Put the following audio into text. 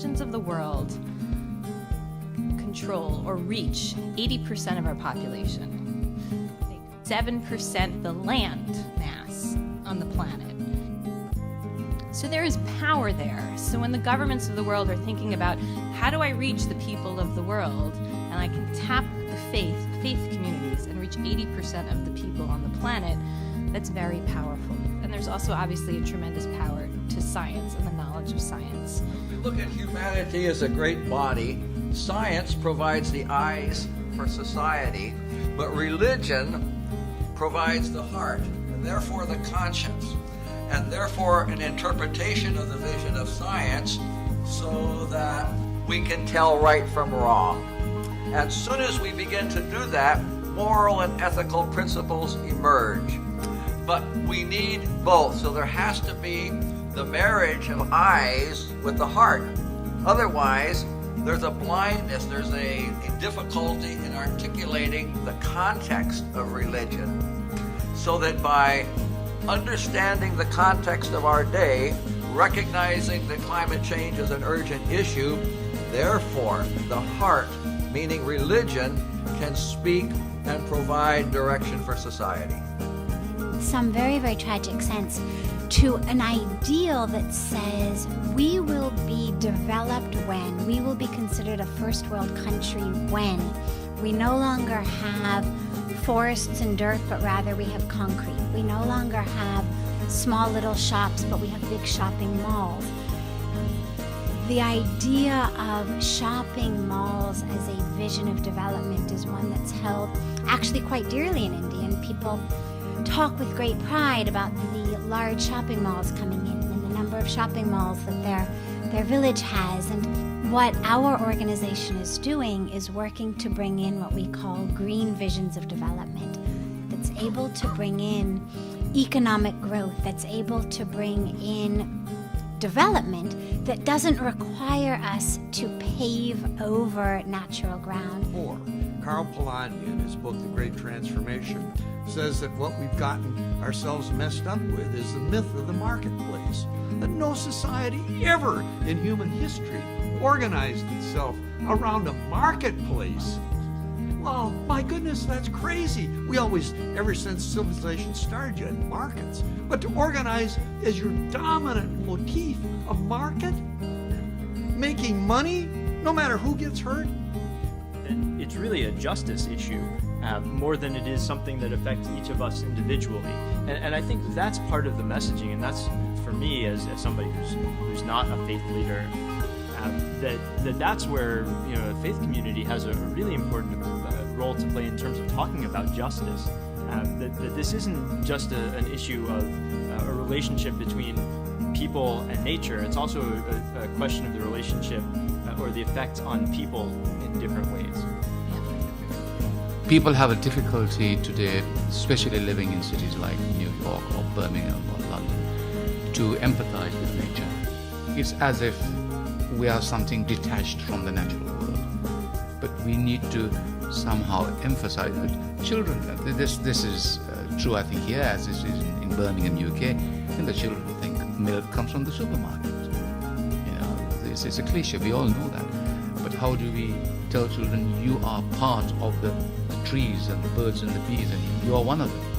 religions of the world control or reach 80% of our population, 7% the land mass on the planet. So there is power there. So when the governments of the world are thinking about how do I reach the people of the world, and I can tap the faith communities and reach 80% of the people on the planet, that's very powerful. And there's also obviously a tremendous power to science and the knowledge of science. We look at humanity as a great body. Science provides the eyes for society, but religion provides the heart, and therefore the conscience, and therefore an interpretation of the vision of science so that we can tell right from wrong. As soon as we begin to do that, moral and ethical principles emerge. But we need both, so there has to be the marriage of eyes with the heart. Otherwise, there's a blindness, there's a difficulty in articulating the context of religion. So that by understanding the context of our day, recognizing that climate change is an urgent issue, therefore the heart, meaning religion, can speak and provide direction for society. Some very, very tragic sense to an ideal that says we will be developed when, we will be considered a first world country when we no longer have forests and dirt, but rather we have concrete. We no longer have small little shops, but we have big shopping malls. The idea of shopping malls as a vision of development is one that's held actually quite dearly in India, and people talk with great pride about the large shopping malls coming in and the number of shopping malls that their village has. And what our organization is doing is working to bring in what we call green visions of development, that's able to bring in economic growth, that's able to bring in development that doesn't require us to pave over natural ground. Or Karl Polanyi, in his book, The Great Transformation, says that what we've gotten ourselves messed up with is the myth of the marketplace. That no society ever in human history organized itself around a marketplace. Well, my goodness, that's crazy. We always, ever since civilization started, you had markets. But to organize as your dominant motif a market, making money, no matter who gets hurt. And it's really a justice issue more than it is something that affects each of us individually. And I think that's part of the messaging, and that's, for me, as somebody who's not a faith leader, that's where, you know, a faith community has a really important role to play in terms of talking about justice. That this isn't just an issue of a relationship between people and nature. It's also a question of the relationship or the effect on people in different ways. People have a difficulty today, especially living in cities like New York or Birmingham or London, to empathize with nature. It's as if we are something detached from the natural world. But we need to somehow emphasize that children, this is true I think here as this is in Birmingham, UK, and the children think milk comes from the supermarket. You know, this is a cliche, we all know that. But how do we tell children you are part of the trees and the birds and the bees and you are one of them?